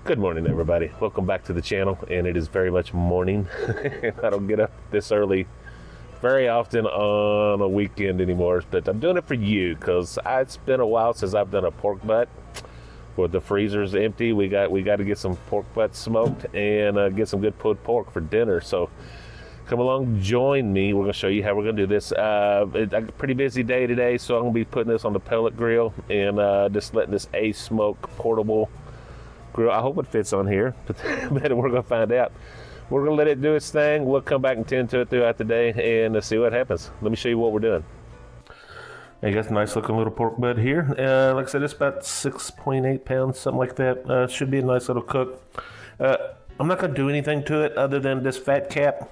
Good morning, everybody. Welcome back to the channel, and it is very much morning. I don't get up this early very often on a weekend anymore, but I'm doing it for you because it's been a while since I've done a pork butt. With the freezers empty, we got to get some pork butt smoked and get some good pulled pork for dinner. So come along, join me. We're going to show you how we're going to do this. It's a pretty busy day today, so I'm going to be putting this on the pellet grill and just letting this ASMOKE portable grill. I hope it fits on here, but we're going to find out. We're going to let it do its thing. We'll come back and tend to it throughout the day and see what happens. Let me show you what we're doing. You got a nice looking little pork butt here. Like I said, it's about 6.8 pounds, something like that. Should be a nice little cook. I'm not going to do anything to it other than this fat cap.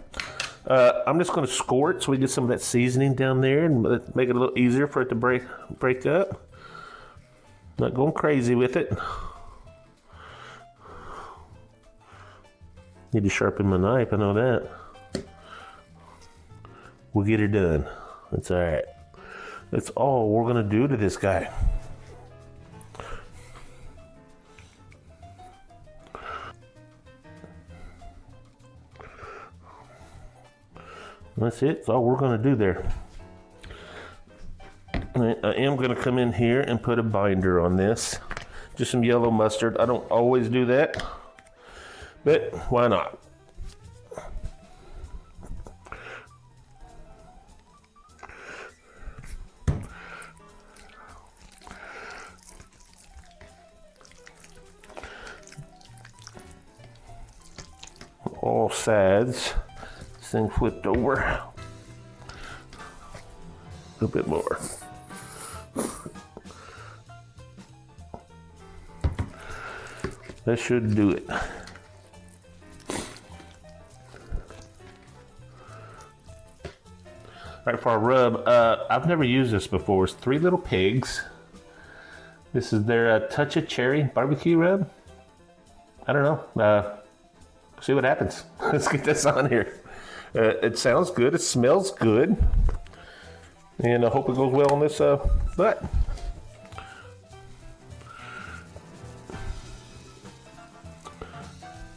I'm just going to score it so we get some of that seasoning down there and make it a little easier for it to break up. Not going crazy with it. Need to sharpen my knife, I know that. We'll get it done. That's alright. That's all we're gonna do to this guy. That's it. That's all we're gonna do there. I am gonna come in here and put a binder on this. Just some yellow mustard. I don't always do that, but why not? All sides. This thing flipped over. A little bit more. That should do it. All right, for our rub, I've never used this before. It's Three Little Pigs. This is their Touch of Cherry barbecue rub. I don't know. See what happens. Let's get this on here. It sounds good. It smells good. And I hope it goes well on this butt.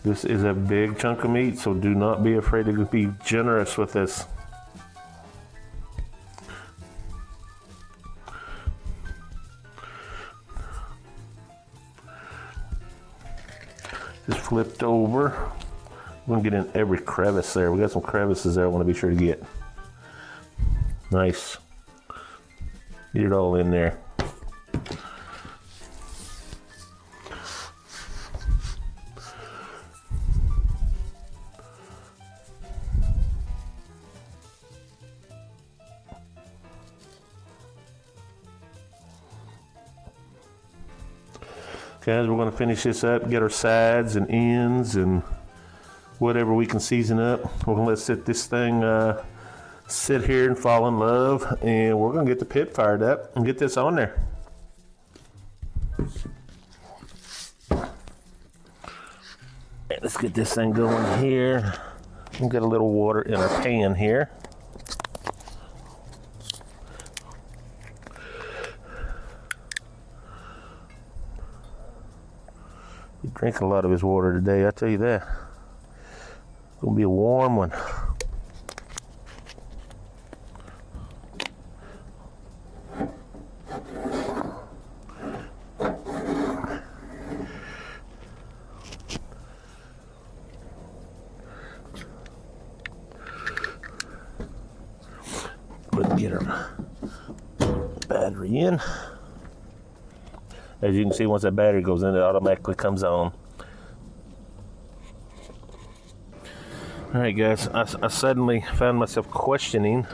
This is a big chunk of meat, so do not be afraid to be generous with this. Just flipped over. We're gonna get in every crevice there. We got some crevices there I want to be sure to get. Nice. Get it all in there. Guys, we're going to finish this up, get our sides and ends and whatever we can season up. We're going to let this thing sit here and fall in love, and we're going to get the pit fired up and get this on there. Let's get this thing going here. We'll get a little water in our pan here. He drank a lot of his water today, I tell you that. It's gonna be a warm one. Let's get our battery in. As you can see, once that battery goes in, it automatically comes on. All right, guys, I suddenly found myself questioning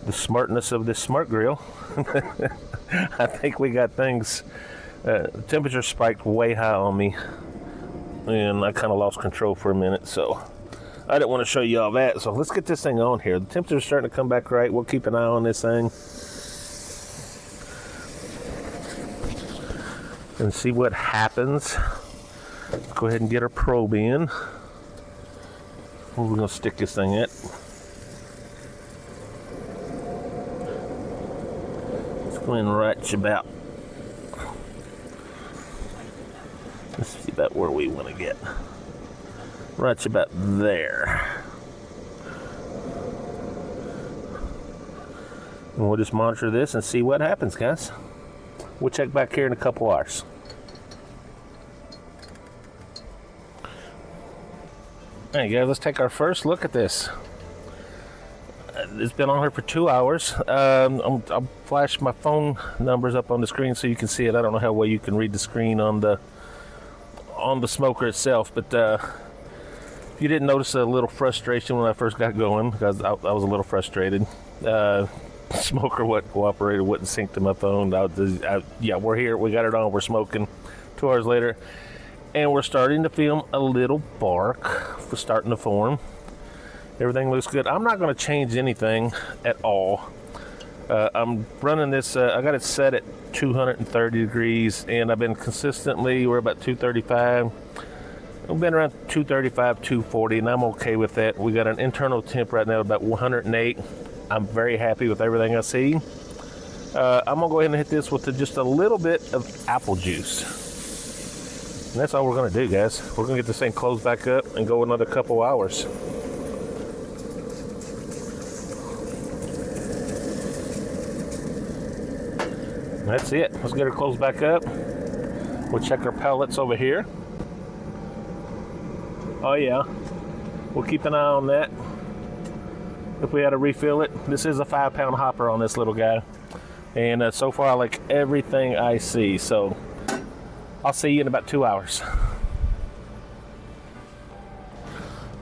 the smartness of this smart grill. I think we got things, temperature spiked way high on me, and I kind of lost control for a minute, so I didn't want to show you all that. So let's get this thing on here. The temperature's starting to come back right. We'll keep an eye on this thing and see what happens. Let's go ahead and get our probe in. Where we're going to stick this thing at. Let's go in right about Let's see about where we want to get. Right about there. And we'll just monitor this and see what happens, guys. We'll check back here in a couple hours. All right, guys, let's take our first look at this. It's been on here for 2 hours. I'll flash my phone numbers up on the screen so you can see it. I don't know how well you can read the screen on the smoker itself, but if you didn't notice a little frustration when I first got going, because I was a little frustrated. Smoker wasn't cooperating, wouldn't sync to my phone. Yeah, we're here. We got it on. We're smoking. 2 hours later, and we're starting to feel a little bark starting to form. Everything looks good. I'm not going to change anything at all. I'm running this. I got it set at 230 degrees, and I've been consistently. We're about 235. I've been around 235, 240, and I'm okay with that. We got an internal temp right now about 108. I'm very happy with everything I see. I'm gonna go ahead and hit this with just a little bit of apple juice. And that's all we're gonna do, guys. We're gonna get this thing closed back up and go another couple hours. That's it. Let's get her closed back up. We'll check our pellets over here. Oh yeah, we'll keep an eye on that. If we had to refill it, this is a 5-pound hopper on this little guy, and so far I like everything I see. So I'll see you in about 2 hours.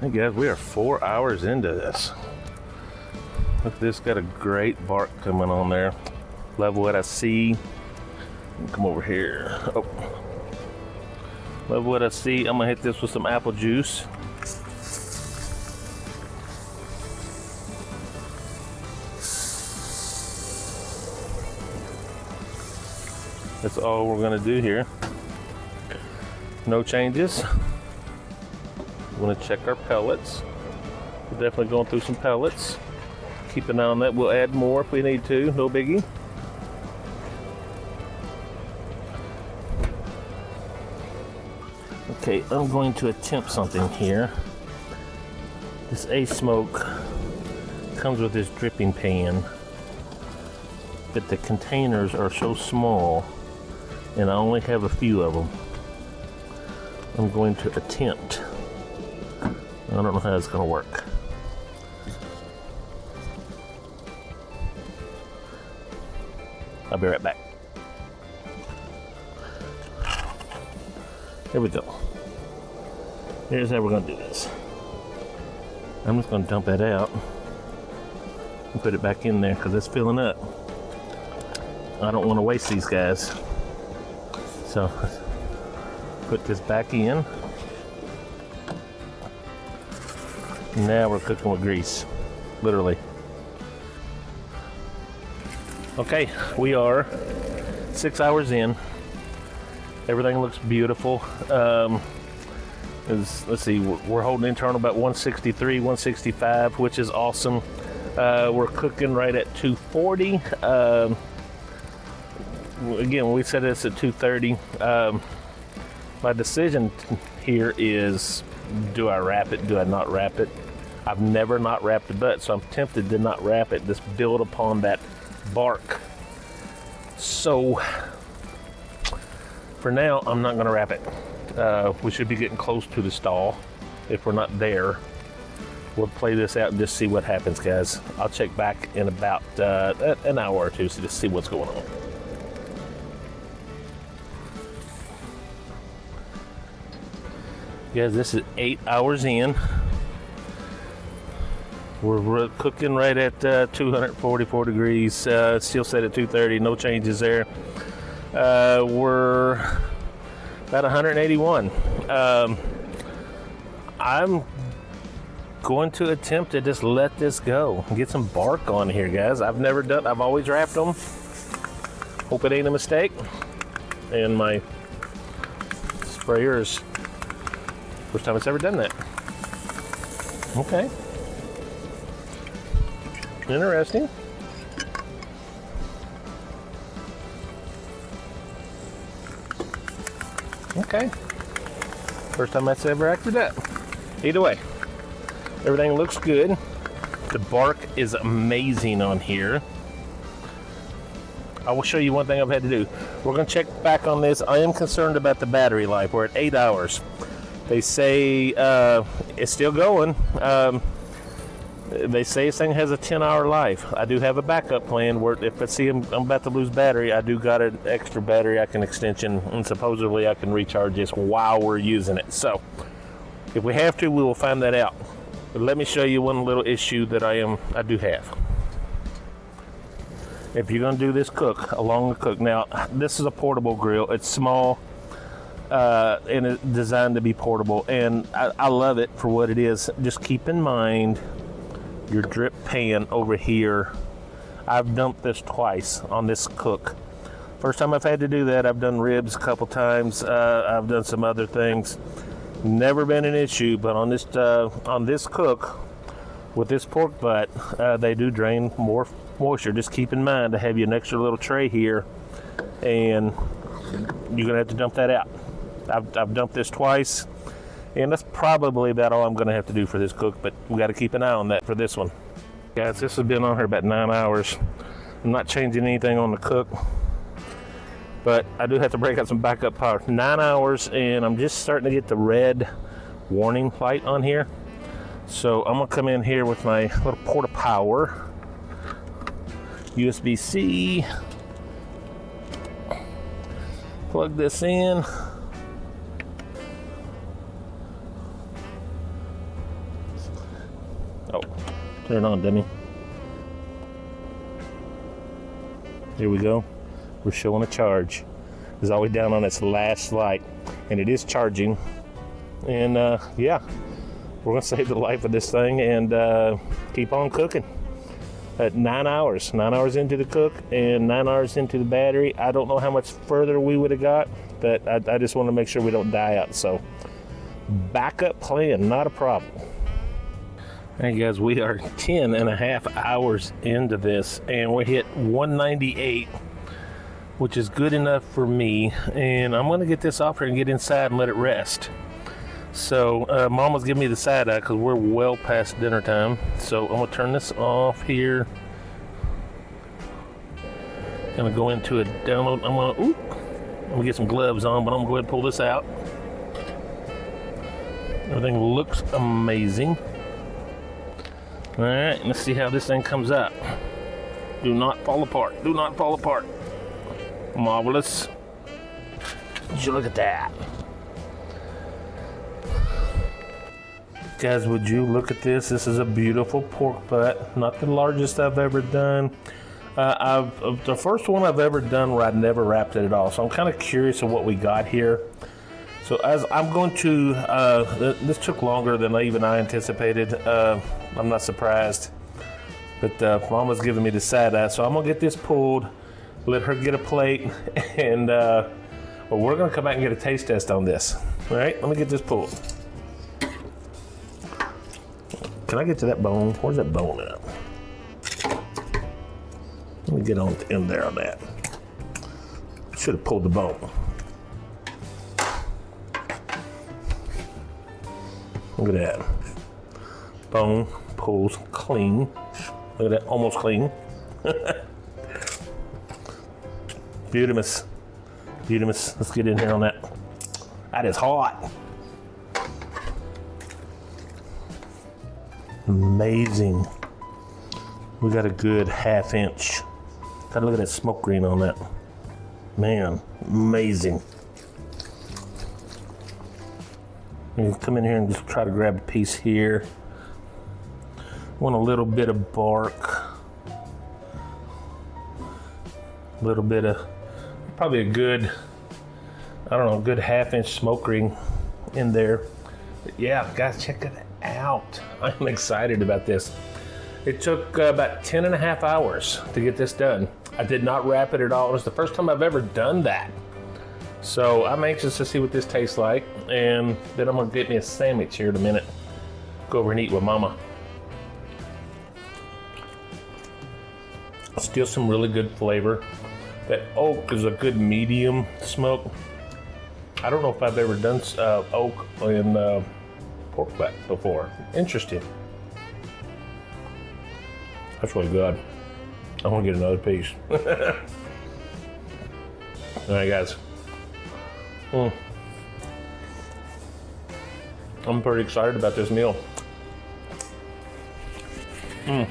Hey guys, we are 4 hours into this. Look, this got a great bark coming on there. Level what I see. Come over here. Oh. Level what I see. I'm gonna hit this with some apple juice. That's all we're gonna do here. No changes. We're gonna check our pellets. We're definitely going through some pellets. Keep an eye on that. We'll add more if we need to. No biggie. Okay, I'm going to attempt something here. This ASMOKE comes with this dripping pan, but the containers are so small, and I only have a few of them. I'm going to attempt. I don't know how it's going to work. I'll be right back. Here we go. Here's how we're going to do this. I'm just going to dump that out and put it back in there because it's filling up. I don't want to waste these guys. So put this back in. Now we're cooking with grease, literally. Okay, we are 6 hours in. Everything looks beautiful. Let's see, we're holding internal about 163, 165, which is awesome. We're cooking right at 240. Again, we set this at 230. My decision here is, do I wrap it? Do I not wrap it? I've never not wrapped a butt, so I'm tempted to not wrap it. Just build upon that bark. So for now, I'm not going to wrap it. We should be getting close to the stall. If we're not there, we'll play this out and just see what happens, guys. I'll check back in about an hour or two to just see what's going on. Guys, this is 8 hours in. We're cooking right at 244 degrees. Still set at 230. No changes there. We're about 181. I'm going to attempt to just let this go and get some bark on here, guys. I've always wrapped them. Hope it ain't a mistake. And my sprayer is first time it's ever done that. Okay. Interesting. Okay. First time that's ever acted up. Either way, everything looks good. The bark is amazing on here. I will show you one thing I've had to do. We're going to check back on this. I am concerned about the battery life. We're at 8 hours. They say it's still going. They say this thing has a 10-hour life. I do have a backup plan where if I see I'm about to lose battery, I do got an extra battery I can extension, and supposedly I can recharge this while we're using it. So if we have to, we will find that out. But let me show you one little issue that I do have. If you're going to do this cook along the cook, now this is a portable grill. It's small and it's designed to be portable, and I love it for what it is. Just keep in mind your drip pan over here. I've dumped this twice on this cook. First time I've had to do that, I've done ribs a couple times. I've done some other things. Never been an issue, but on this cook with this pork butt, they do drain more moisture. Just keep in mind to have you an extra little tray here, and you're gonna have to dump that out. I've dumped this twice, and that's probably about all I'm going to have to do for this cook, but we got to keep an eye on that for this one. Guys, this has been on here about 9 hours. I'm not changing anything on the cook, but I do have to break out some backup power. 9 hours, and I'm just starting to get the red warning light on here. So I'm going to come in here with my little port of power. USB-C. Plug this in. Oh, turn it on, dummy. Here we go. We're showing a charge. It's always down on its last light, and it is charging. And yeah, we're gonna save the life of this thing and keep on cooking. At 9 hours, 9 hours into the cook and 9 hours into the battery. I don't know how much further we would have got, but I just want to make sure we don't die out. So backup plan, not a problem. Hey guys, we are 10.5 hours into this, and we hit 198, which is good enough for me. And I'm gonna get this off here and get inside and let it rest. So Mama's giving me the side eye because we're well past dinner time. So I'm gonna turn this off here. Gonna go into a download. I'm gonna get some gloves on, but I'm gonna go ahead and pull this out. Everything looks amazing. All right, let's see how this thing comes up. Do not fall apart. Do not fall apart. Marvelous. Would you look at that? Guys, would you look at this? This is a beautiful pork butt. Not the largest I've ever done. The first one I've ever done where I never wrapped it at all. So I'm kind of curious of what we got here. So as I'm going to, this took longer than even I anticipated. I'm not surprised, but Mama's giving me the side eye. So I'm gonna get this pulled, let her get a plate, and well, we're gonna come back and get a taste test on this. All right, let me get this pulled. Can I get to that bone? Where's that bone at? Let me get on in there on that. Should have pulled the bone. Look at that. Bone pulls clean. Look at that, almost clean. Beautimous. Beautimous. Let's get in here on that. That is hot. Amazing. We got a good 1/2 inch. Gotta look at that smoke green on that. Man, amazing. You can come in here and just try to grab a piece here. Want a little bit of bark. A little bit of, probably a good, I don't know, a good 1/2 inch smoke ring in there. But yeah, guys, check it out. I'm excited about this. It took about 10.5 hours to get this done. I did not wrap it at all. It was the first time I've ever done that. So I'm anxious to see what this tastes like, and then I'm gonna get me a sandwich here in a minute. Go over and eat with Mama. Still some really good flavor. That oak is a good medium smoke. I don't know if I've ever done oak in pork butt before. Interesting. That's really good. I want to get another piece. All right, guys. I'm pretty excited about this meal. I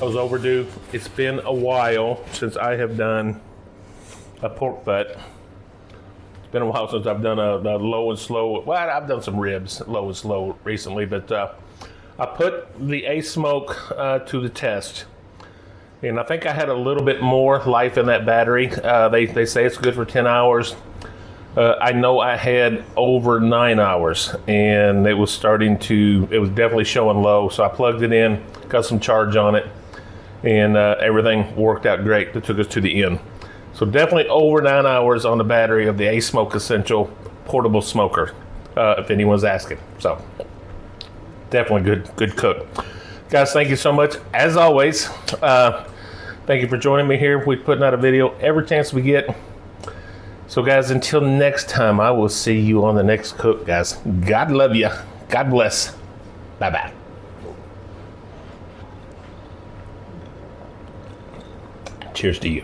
was overdue. It's been a while since I have done a pork butt. It's been a while since I've done a low and slow. Well, I've done some ribs, low and slow recently, but I put the ASMOKE to the test. And I think I had a little bit more life in that battery. They say it's good for 10 hours. I know I had over 9 hours, and it was definitely showing low. So I plugged it in, got some charge on it, and everything worked out great. That took us to the end. So definitely over 9 hours on the battery of the ASMOKE Essential Portable Smoker, if anyone's asking. So definitely good cook. Guys, thank you so much. As always, thank you for joining me here. We're putting out a video every chance we get. So guys, until next time, I will see you on the next cook, guys. God love you. God bless. Bye-bye. Cheers to you.